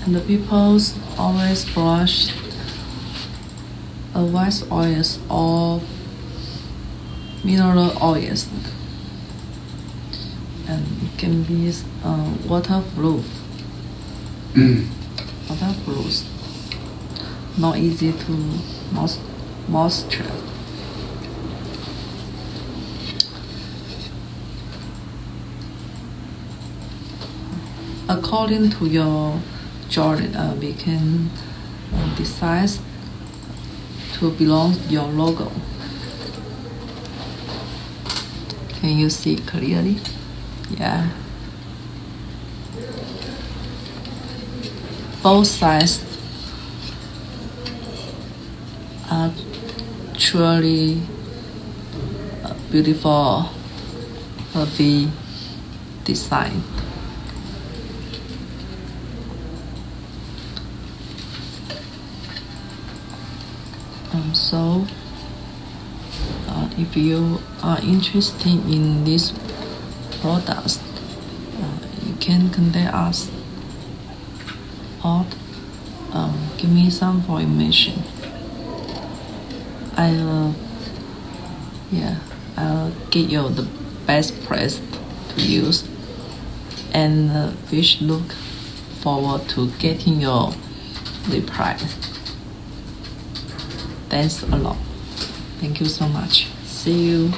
And the people always brush wax oils or mineral oils, and it can be waterproof. Waterproof, not easy to moisture. According to your jewelry, we can decide to belong your logo. Can you see clearly? Yeah. Both sides are truly beautiful V design. So, if you are interested in these products, you can contact us or give me some information. I'll get you the best price to use, and we should look forward to getting your reply. Thanks a lot. Thank you so much. See you.